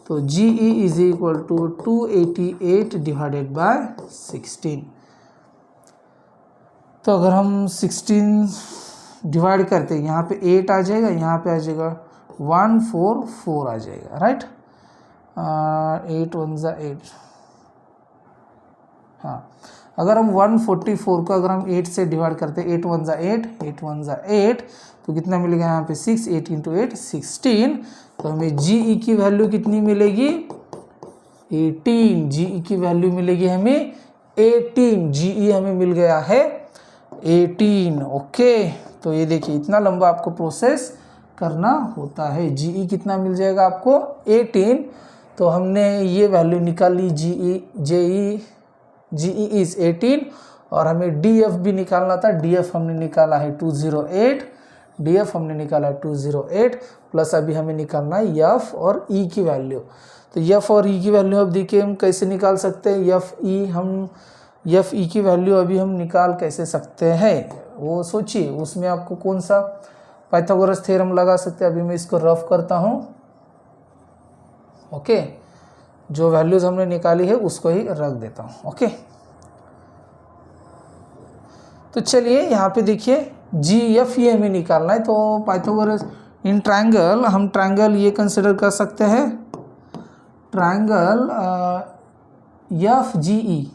तो GE is equal to 288 divided by 16। तो अगर हम 16 डिवाइड करते हैं, यहाँ पे 8 आ जाएगा, यहाँ पे आ जाएगा 144 आ जाएगा, राइट। 8 1 जा 8। हाँ, अगर हम 144 को अगर हम 8 से डिवाइड करते हैं, 8 1 जा 8, 8 1 जा 8, तो कितना मिलेगा यहाँ पे 6, 8 इंटू 8 16। तो हमें GE की वैल्यू कितनी मिलेगी, 18। GE की वैल्यू मिलेगी हमें 18। GE हमें मिल गया है 18। ओके, तो ये देखिए इतना लंबा आपको प्रोसेस करना होता है। GE कितना मिल जाएगा आपको 18। तो हमने ये वैल्यू निकाल ली, GE इज 18। और हमें DF भी निकालना था, DF हमने निकाला है 208, DF हमने निकाला है 208 प्लस अभी हमें निकालना है F और E की वैल्यू। तो F और E की वैल्यू अब देखिए हम कैसे निकाल सकते हैं। F E की वैल्यू अभी हम निकाल कैसे सकते हैं, वो सोचिए। उसमें आपको कौन सा पाइथागोरस थ्योरम लगा सकते हैं। अभी मैं इसको रफ करता हूँ। ओके, जो वैल्यूज हमने निकाली है उसको ही रख देता हूँ। ओके, तो चलिए यहाँ पे देखिए जी एफ ये हमें निकालना है। तो पाइथागोरस इन ट्रायंगल, हम ट्रायंगल ये कंसिडर कर सकते हैं, ट्रायंगल एफ जी ई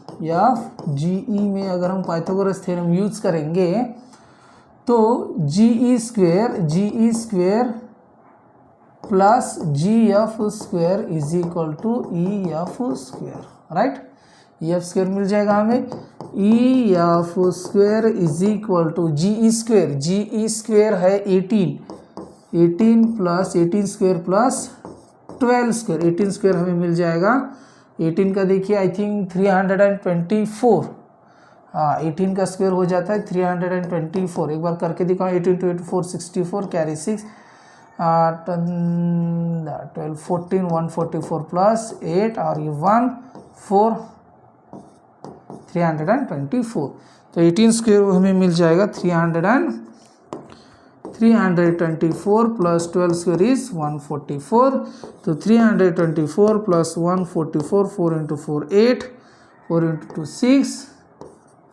में अगर हम पाइथागोरस थ्योरम यूज करेंगे तो G E square plus G F square is equal to E F square, right. E F square मिल जाएगा हमें, E F square is equal to G E square है 18 plus 18 square plus 12 square, 18 square हमें मिल जाएगा। 18 का देखिए I think 324, हाँ 18 का स्क्वायर हो जाता है 324। एक बार करके दिखाओ, 18 to 84 64, कैरी 6, 12 14 144 प्लस 8 और ये 1 4 324। तो 18 स्क्वायर हमें मिल जाएगा 324 प्लस 12 स्क्वायर इज 144। तो 324 plus 144, 4 into 4 8, 4 into 2 6,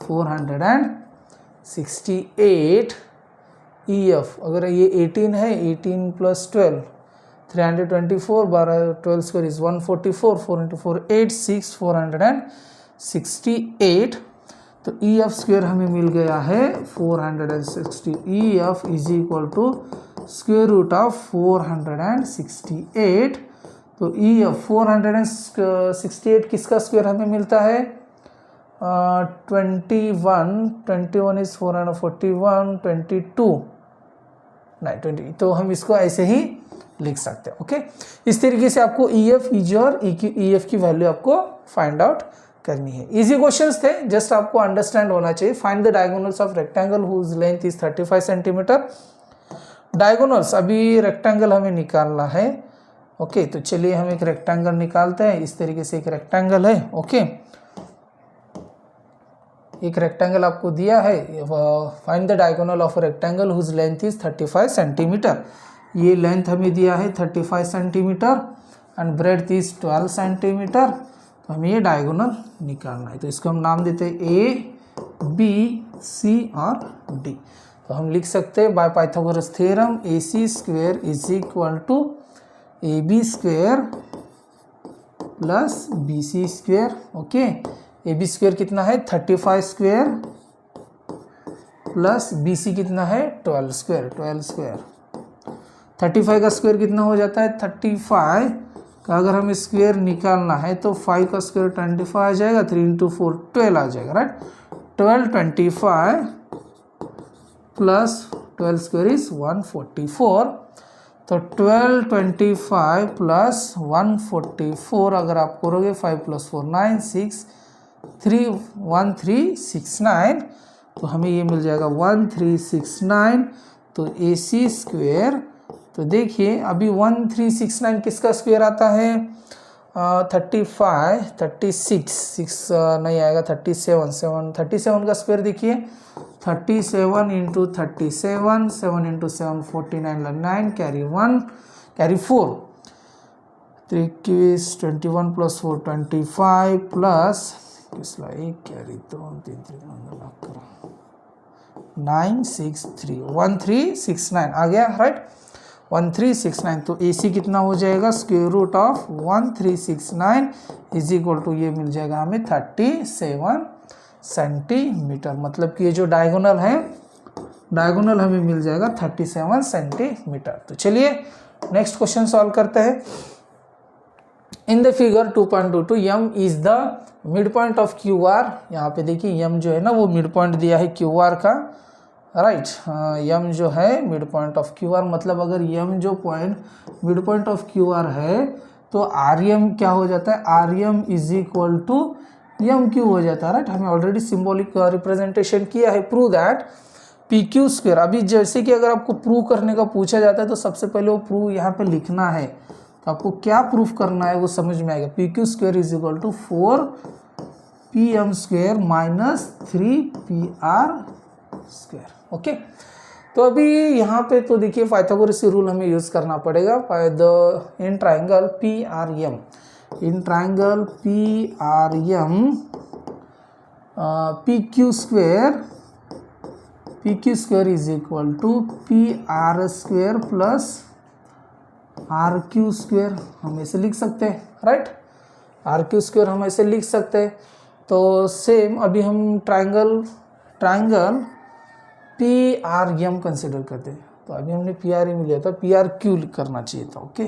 468 E F. अगर ये 18 है, 18 प्लस 12 324, 12 12 स्क्वायर इज 144, 4 इंटू 4 8 6, 468। तो ई एफ स्क्वेयर हमें मिल गया है 460। E F is equal to square root of 468। तो ई एफ 468 किसका स्क्वेयर हमें मिलता है, 21 इज 441, 22 नहीं 20। तो हम इसको ऐसे ही लिख सकते हैं। ओके, इस तरीके से आपको ई एफ, ई जी और ई एफ की वैल्यू आपको फाइंड आउट करनी है। इजी क्वेश्चंस थे, जस्ट आपको अंडरस्टैंड होना चाहिए। Find the diagonals of rectangle whose length is 35 centimetre. Diagonals, अभी रेक्टेंगल हमें निकालना है। ओके, तो चलिए हम एक रेक्टेंगल निकालते हैं। इस तरीके से एक रेक्टेंगल है। ओके, एक रेक्टेंगल आपको दिया है, find the diagonal of a rectangle whose length is 35 centimetre. ये लेंथ हमें दिया है 35 centimetre and breadth is 12 centimetre. तो हमें ये डायगोनल निकालना है। तो इसको हम नाम देते हैं ए, बी, सी और डी। तो हम लिख सकते हैं by Pythagoras theorem A C square is equal to A B square plus B C square. Okay, A B square कितना है 35 स्क्वेयर प्लस बी सी कितना है 12 स्क्वेयर। 35 का स्क्वेयर कितना हो जाता है 35 का, अगर हमें स्क्वेयर निकालना है तो 5 का स्क्वेयर 25 आ जाएगा, 3 इंटू 4 12 आ जाएगा, राइट। 12 25 plus 12 square is 144। तो 12 25 प्लस 144 अगर आप करोगे 5 प्लस 4 9 6 3 1369। तो हमें ये मिल जाएगा 1369। तो ए सी स्क्वेयर, तो देखिए अभी 1369 किसका स्क्वायर आता है 35 36 6 नहीं आएगा 37 का स्क्वायर देखिए 37 into 37, 7 into 7 49 9 carry 1 carry 4 3 21 plus 4 25 plus किसला 1 कैरी 2 3 963 1369 आ गया, राइट। 1369। तो ए सी कितना हो जाएगा square root of 1369 is equal to ये मिल जाएगा हमें 37 सेंटीमीटर। मतलब कि ये जो डायगोनल है, डायगोनल हमें मिल जाएगा 37 सेंटीमीटर। तो चलिए नेक्स्ट क्वेश्चन सॉल्व करते हैं। In the figure 2.22 M is the mid point of Q R. यहाँ पे देखिए यम जो है ना वो मिड पॉइंट दिया है क्यू आर का, राइट। यम जो है mid point of Q R, मतलब अगर यम जो point mid point of Q R है तो आर एम क्या हो जाता है, R M is equal to M Q हो जाता है, राइट। हमें ऑलरेडी सिंबॉलिक रिप्रेजेंटेशन किया है। Prove that P Q square. अभी जैसे कि अगर आपको प्रूव करने का पूछा जाता है तो सबसे पहले वो प्रूव यहाँ पे लिखना है। तो आपको क्या प्रूफ करना है वो समझ में आएगा। P Q square is equal to 4 P M square minus 3 P R square. Okay, तो अभी यहाँ पे तो देखिए पाइथागोरस की रूल हमें यूज़ करना पड़ेगा। In triangle P R M, in triangle P R M P Q square is equal to P R square plus R Q square, हम ऐसे लिख सकते हैं, राइट। आर क्यू स्क्वेयर हम ऐसे लिख सकते हैं। तो सेम अभी हम triangle P R M consider करते हैं। तो अभी हमने पी आर एम लिया था, पी आर क्यू करना चाहिए था, ओके,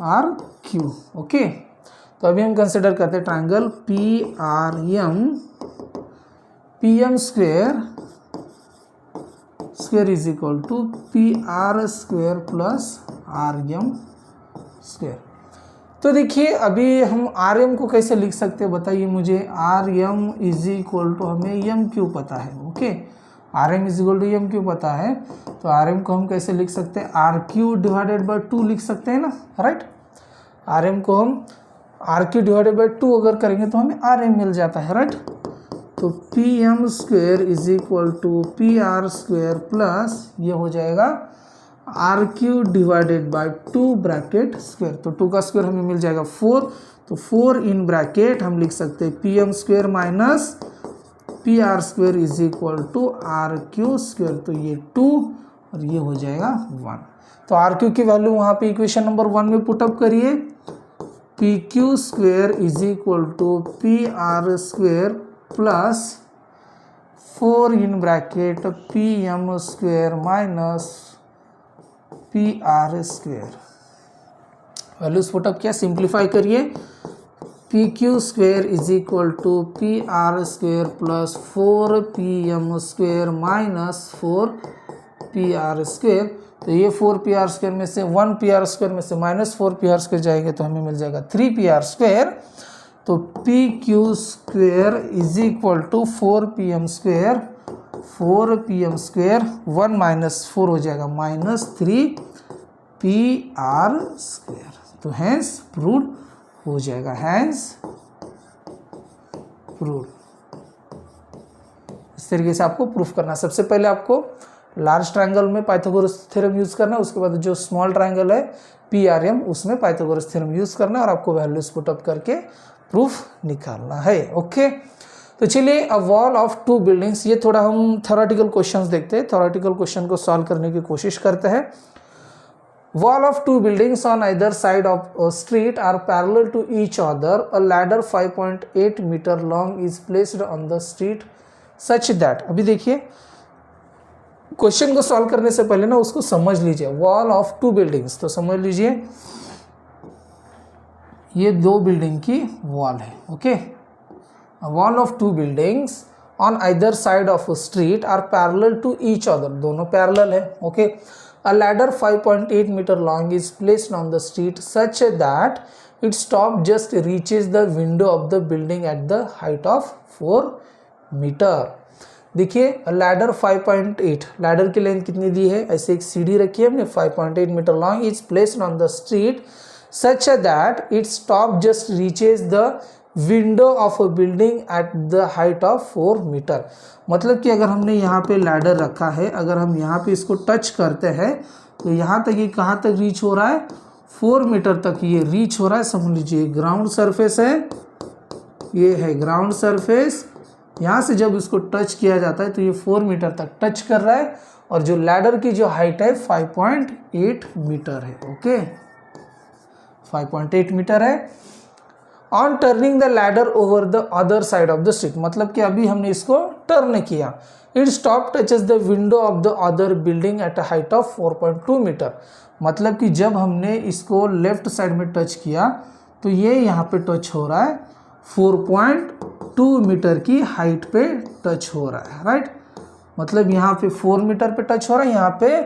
आर क्यू, ओके। तो अभी हम कंसिडर करते हैं triangle P R M, P M square is equal to P R square plus R M square. तो देखिए अभी हम आर एम को कैसे लिख सकते हैं बताइए मुझे। R M is equal to, हमें एम क्यू पता है, okay, R M is equal to M Q पता है। तो आर एम को हम कैसे लिख सकते हैं, आर क्यू डिवाइडेड बाई 2 लिख सकते हैं ना, राइट। आर एम को हम आर क्यू डिवाइडेड बाई 2 अगर करेंगे तो हमें आर एम मिल जाता है, राइट। तो P M square is equal to P R square plus ये हो जाएगा R Q divided by 2 bracket square. तो 2 का स्क्वेयर हमें मिल जाएगा 4, तो 4 इन ब्रैकेट हम लिख सकते हैं P M square minus P R square is equal to R Q square. तो ये 2 और ये हो जाएगा 1। तो आर क्यू की वैल्यू वहाँ पे इक्वेशन नंबर 1 में पुटअप करिए, P Q square is equal to P R square plus 4 in bracket P M square minus P R square. Values put up किया, सिंप्लीफाई करिए, P Q square is equal to P R square plus 4 P M square minus 4 P R square. तो ये 4 P R square में से 1 P R square में से minus 4 P R square जाएंगे तो हमें मिल जाएगा 3 पी आर स्क्वेयर। तो P Q square is equal to 4 P M square, 4 P M square 1 minus 4 हो जाएगा माइनस 3 पी आर स्क्वेयर। तो हैंस प्रूव्ड हो जाएगा, हैंस प्रूव्ड। इस तरीके से आपको प्रूफ करना है। सबसे पहले आपको लार्ज ट्रायंगल में पाइथागोरस थ्योरम यूज करना है, उसके बाद जो स्मॉल ट्रायंगल है पी आर एम उसमें पाइथागोरस थ्योरम यूज करना है और आपको वैल्यूज पुटअप करके प्रूफ निकालना है, ओके। तो चलिए अ वॉल ऑफ 2 बिल्डिंग्स, ये थोड़ा हम थ्योरेटिकल क्वेश्चंस देखते हैं, थ्योरेटिकल क्वेश्चन को सॉल्व करने की कोशिश करते हैं। Wall of 2 buildings on either side of street are parallel to each other, a ladder 5.8 metre long is placed on the street such that. अभी देखिए क्वेश्चन को सॉल्व करने से पहले ना उसको समझ लीजिए। वॉल ऑफ 2 बिल्डिंग्स, तो समझ लीजिए ये 2 बिल्डिंग की वॉल है, okay. Wall of 2 buildings on either side of street are parallel to each other, दोनों पैरेलल है, okay. A ladder 5.8 metre long is placed on the street such that its top just reaches the window of the building at the height of 4 metre. देखिए ladder 5.8, ladder की length कितनी दी है, ऐसे एक सीढ़ी रखी है हमने 5.8 metre long is placed on the street such that its top just reaches the window of a building at the height of 4 metre. मतलब कि अगर हमने यहाँ पे लैडर रखा है, अगर हम यहाँ पे इसको टच करते हैं तो यहाँ तक ये कहाँ तक रीच हो रहा है, 4 मीटर तक ये रीच हो रहा है। समझ लीजिए ग्राउंड सरफेस है, ये है ग्राउंड सरफेस, यहाँ से जब इसको टच किया जाता है तो ये 4 मीटर तक टच कर रहा है और जो लैडर की जो हाइट है 5.8 मीटर है, ओके, 5.8 मीटर है। On turning the ladder over the other side of the street, मतलब कि अभी हमने इसको टर्न किया, its top touches the window of the other building at a height of 4.2 metre. मतलब कि जब हमने इसको लेफ्ट साइड में टच किया तो ये यहाँ पे टच हो रहा है 4.2 मीटर की हाइट पे टच हो रहा है, राइट। मतलब यहाँ पे 4 मीटर पे टच हो रहा है, यहाँ पे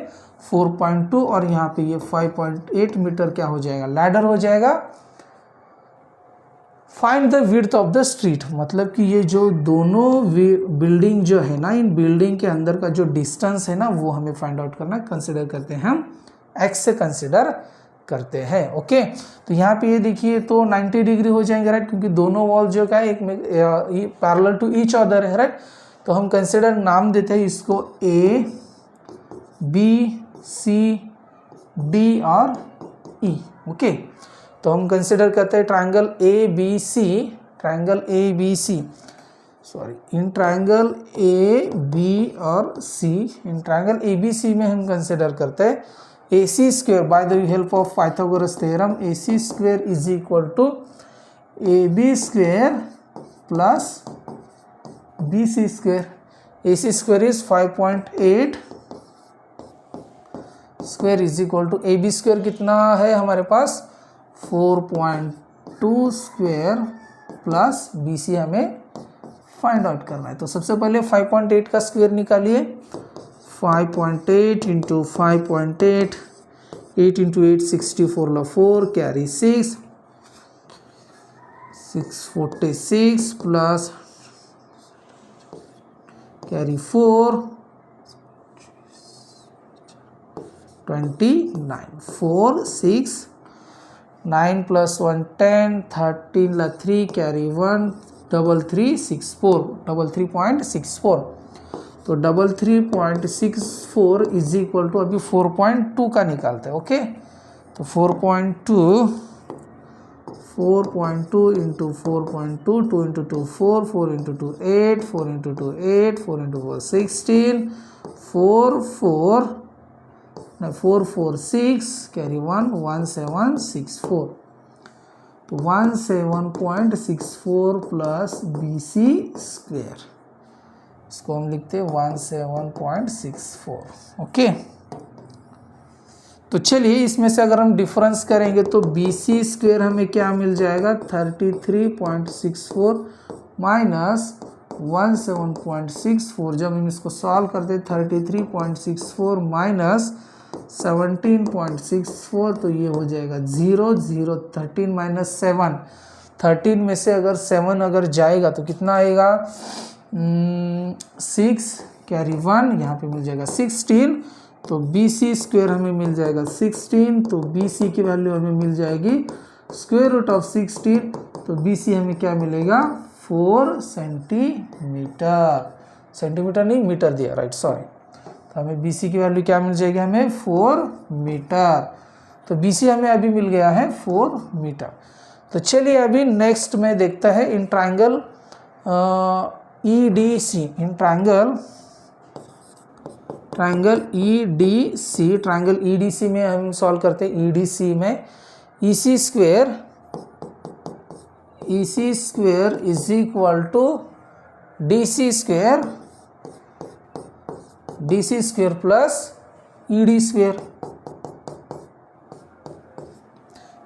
4.2 और यहाँ पे ये 5.8 मीटर क्या हो जाएगा, लैडर हो जाएगा। Find the width of the street, मतलब कि ये जो दोनों बिल्डिंग जो है ना, इन बिल्डिंग के अंदर का जो डिस्टेंस है ना वो हमें फाइंड आउट करना, कंसिडर करते हैं हम x से कंसिडर करते हैं, ओके। तो यहाँ पे ये देखिए तो 90 डिग्री हो जाएंगे, राइट, क्योंकि दोनों वॉल जो का एक में पैरेलल टू ईच अदर है, राइट। तो हम कंसिडर नाम देते हैं इसको ए बी सी डी और ई। ओके, तो हम कंसिडर करते हैं triangle A B C, triangle A B C, sorry, in triangle A B और C, in triangle A B सी में हम कंसिडर करते हैं A C square by the help of Pythagoras theorem, A C square is equal to A B square plus B C square. A C square is 5.8 square is equal to A B square कितना है हमारे पास 4.2 square plus B C हमें find out करना है। तो सबसे पहले 5.8 का स्क्वेयर निकालिए, 5.8 इंटू 5.8, 8 इंटू 8 64 ला 4 कैरी 6, 646 प्लस कैरी 4 29, 4 6 9 प्लस 1 10, 13 ला 3 कैरी 1 3364, 33.64। तो 33.64 इज इक्वल टू अभी 4.2 का निकालते हैं। ओके, तो 4.2 into 4.2, 2 into 2 4, 4 into 2 8, 4 into 2 8, 4 into 4 16, 446 carry 1 1764। तो 17.64 प्लस बी सी स्क्वेयर, इसको हम लिखते हैं 17.64। ओके, तो चलिए इसमें से अगर हम डिफरेंस करेंगे तो बी सी स्क्वेयर हमें क्या मिल जाएगा 33.64 माइनस 17.64। जब हम इसको सॉल्व करते हैं 33.64 माइनस 17.64 तो ये हो जाएगा 0 0, 13 माइनस 7, 13 में से अगर 7 अगर जाएगा तो कितना आएगा 6 कैरी 1, यहाँ पे मिल जाएगा 16। तो बी सी स्क्वेयर हमें मिल जाएगा 16, तो बी सी की वैल्यू हमें मिल जाएगी स्क्वेयर रूट ऑफ 16, तो बी सी हमें क्या मिलेगा 4 सेंटीमीटर, सेंटीमीटर नहीं मीटर दिया, राइट, सॉरी। तो हमें बी सी की वैल्यू क्या मिल जाएगी हमें 4 मीटर। तो बी सी हमें अभी मिल गया है 4 मीटर। तो चलिए अभी नेक्स्ट में देखता है in triangle E D C, in triangle E D C, triangle E D C में हम सॉल्व करते हैं। ई डी सी में E C square is equal to D C square plus E D square.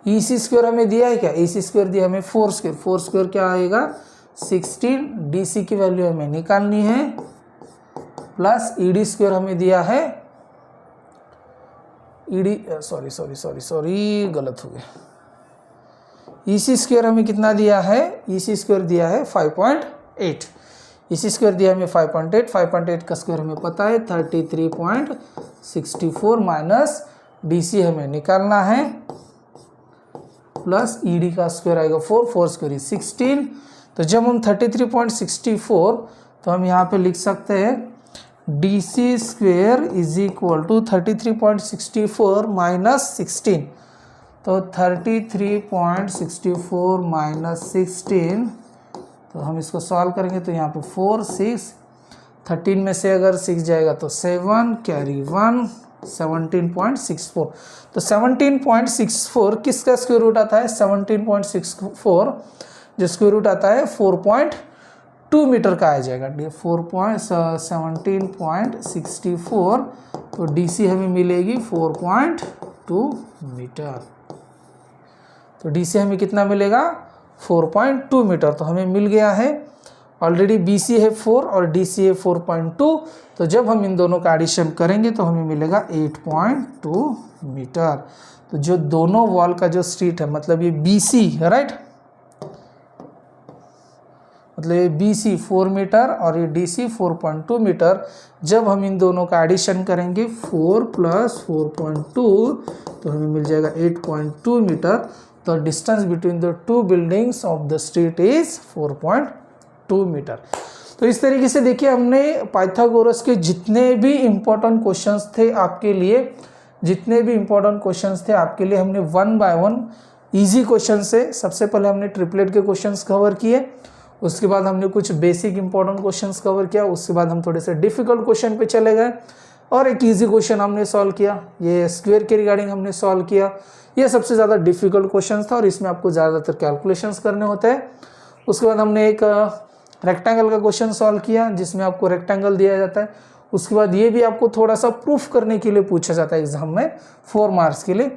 E C square हमें दिया है क्या, ई C square दिया हमें 4 स्क्वेयर, 4 स्क्वेयर क्या आएगा 16, डी सी की वैल्यू हमें निकालनी है, प्लस ई डी स्क्वेयर हमें दिया है, ई डी सॉरी गलत हो गया। ई सी स्क्वेयर हमें कितना दिया है, ई सी स्क्वेयर दिया है 5.8, ई सी स्क्वेयर दिया हमें 5.8, 5.8 का स्क्वेयर हमें पता है 33.64 माइनस डी सी हमें निकालना है, प्लस ई डी का स्क्वेयर आएगा 4, 4 स्क्वेयर 16। तो जब हम 33.64 तो हम यहाँ पे लिख सकते हैं D C square is equal to 33.64 minus 16। तो 33.64 माइनस 16, तो हम इसको सॉल्व करेंगे तो यहाँ पे 4 6, 13 में से अगर 6 जाएगा तो 7 कैरी 1 17.64। तो 17.64 किसका स्क्वायर रूट आता है 17.64 जो स्क्वायर रूट आता है 4.2 मीटर का आ जाएगा। 17.64 तो डीसी हमें मिलेगी 4.2 मीटर। तो डीसी हमें कितना मिलेगा 4.2 मीटर। तो हमें मिल गया है ऑलरेडी बीसी है 4 और डीसी है 4.2। तो जब हम इन दोनों का एडिशन करेंगे तो हमें मिलेगा 8.2 मीटर। तो जो दोनों वॉल का जो स्ट्रीट है मतलब ये बीसी है राइट, मतलब ये बीसी 4 मीटर और ये डीसी 4.2 मीटर। जब हम इन दोनों का एडिशन करेंगे 4 + 4.2 तो हमें मिल जाएगा 8.2 मीटर। तो distance between the two buildings of the street is 4.2 metre. तो तो इस तरीके से देखिए हमने पाइथागोरस के जितने भी इम्पोर्टेंट क्वेश्चंस थे आपके लिए, हमने one by one easy question से, सबसे पहले हमने ट्रिपलेट के क्वेश्चंस कवर किए, उसके बाद हमने कुछ बेसिक इंपॉर्टेंट क्वेश्चंस कवर किया, उसके बाद हम थोड़े से डिफिकल्ट क्वेश्चन पे चले गए और एक इजी क्वेश्चन हमने सॉल्व किया, ये स्क्वायर के रिगार्डिंग हमने सॉल्व किया। ये सबसे ज़्यादा डिफिकल्ट क्वेश्चन था और इसमें आपको ज़्यादातर कैलकुलेशंस करने होते हैं। उसके बाद हमने एक रेक्टेंगल का क्वेश्चन सॉल्व किया जिसमें आपको रेक्टेंगल दिया जाता है। उसके बाद ये भी आपको थोड़ा सा प्रूफ करने के लिए पूछा जाता है एग्जाम में 4 मार्क्स के लिए,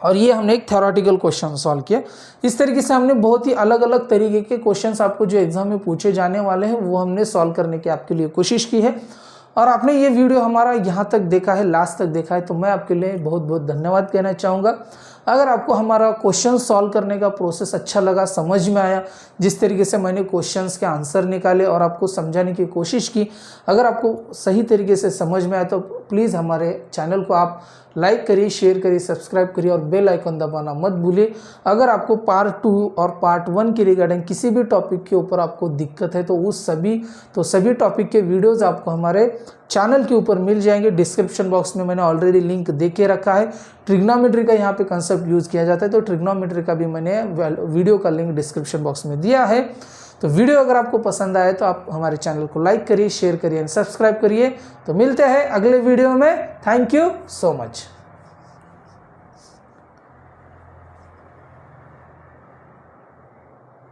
और ये हमने एक थ्योरेटिकल क्वेश्चन सॉल्व किया। इस तरीके से हमने बहुत ही अलग अलग तरीके के क्वेश्चंस आपको जो एग्जाम में पूछे जाने वाले हैं वो हमने सॉल्व करने की आपके लिए कोशिश की है। और आपने ये वीडियो हमारा यहाँ तक देखा है, लास्ट तक देखा है, तो मैं आपके लिए बहुत बहुत धन्यवाद कहना चाहूँगा। अगर आपको हमारा क्वेश्चन सॉल्व करने का प्रोसेस अच्छा लगा, समझ में आया, जिस तरीके से मैंने क्वेश्चंस के आंसर निकाले और आपको समझाने की कोशिश की, अगर आपको सही तरीके से समझ में आया तो प्लीज़ हमारे चैनल को आप लाइक करिए, शेयर करिए, सब्सक्राइब करिए और बेल आइकन दबाना मत भूलिए। अगर आपको पार्ट 2 और पार्ट 1 के रिगार्डिंग किसी भी टॉपिक के ऊपर आपको दिक्कत है तो सभी टॉपिक के वीडियोज़ आपको हमारे चैनल के ऊपर मिल जाएंगे। डिस्क्रिप्शन बॉक्स में मैंने ऑलरेडी लिंक दे के रखा है। ट्रिग्नोमेट्री का यहाँ पे कंसेप्ट यूज़ किया जाता है, तो ट्रिग्नोमेट्री का भी मैंने वीडियो का लिंक डिस्क्रिप्शन बॉक्स में दिया है। तो वीडियो अगर आपको पसंद आए तो आप हमारे चैनल को लाइक करिए, शेयर करिए एंड सब्सक्राइब करिए। तो मिलते हैं अगले वीडियो में। Thank you so much.